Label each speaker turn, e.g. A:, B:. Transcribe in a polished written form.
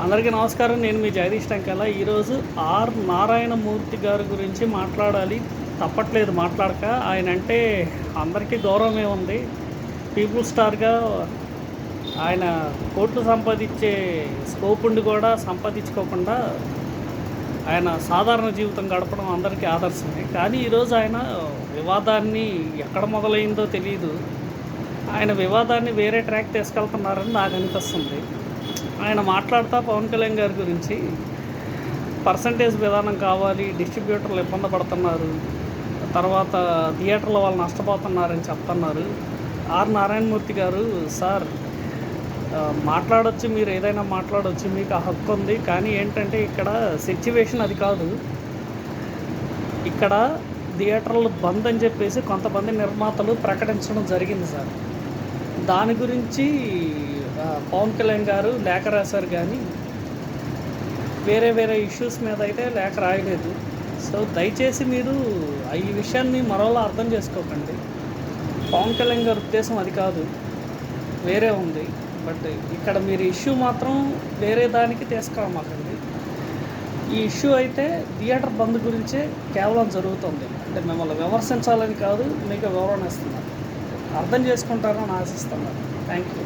A: అందరికీ నమస్కారం. నేను మీ జగదీష్ టంకాల. ఈరోజు ఆర్ నారాయణమూర్తి గారి గురించి మాట్లాడాలి. తప్పట్లేదు మాట్లాడక. ఆయన అంటే అందరికీ గౌరవమే ఉంది. పీపుల్ స్టార్గా ఆయన కోట్లు సంపాదించే స్కోప్ ఉండి కూడా సంపాదించుకోకుండా ఆయన సాధారణ జీవితం గడపడం అందరికీ ఆదర్శమే. కానీ ఈరోజు ఆయన వివాదాన్ని ఎక్కడ మొదలైందో తెలియదు. ఆయన వివాదాన్ని వేరే ట్రాక్ తీసుకెళ్తున్నారని నాకు అనిపిస్తుంది. ఆయన మాట్లాడుతూ పవన్ కళ్యాణ్ గారి గురించి పర్సంటేజ్ విధానం కావాలి, డిస్ట్రిబ్యూటర్లు ఇబ్బంది పడుతున్నారు, తర్వాత థియేటర్ల వాళ్ళు నష్టపోతున్నారని చెప్తున్నారు. ఆర్ నారాయణమూర్తి గారు, సార్ మాట్లాడొచ్చు, మీరు ఏదైనా మాట్లాడవచ్చు, మీకు ఆ హక్కు ఉంది. కానీ ఏంటంటే ఇక్కడ సిచ్యువేషన్ అది కాదు. ఇక్కడ థియేటర్లు బంద్ అని చెప్పేసి కొంతమంది నిర్మాతలు ప్రకటించడం జరిగింది సార్. దాని గురించి పవన్ కళ్యాణ్ గారు లేఖ రాశారు, కానీ వేరే ఇష్యూస్ మీద అయితే లేఖ రాయలేదు. సో దయచేసి మీరు ఈ విషయాన్ని మరోలా అర్థం చేసుకోకండి. పవన్ కళ్యాణ్ గారి ఉద్దేశం అది కాదు, వేరే ఉంది. బట్ ఇక్కడ మీరు ఇష్యూ మాత్రం వేరే దానికి తీసుకురామాకండి. ఈ ఇష్యూ అయితే థియేటర్ బంద్ గురించే కేవలం జరుగుతుంది. అంటే మిమ్మల్ని విమర్శించాలని కాదు, మీకు వివరణ ఇస్తున్నారు. అర్థం చేసుకుంటారని ఆశిస్తున్నారు. Thank you.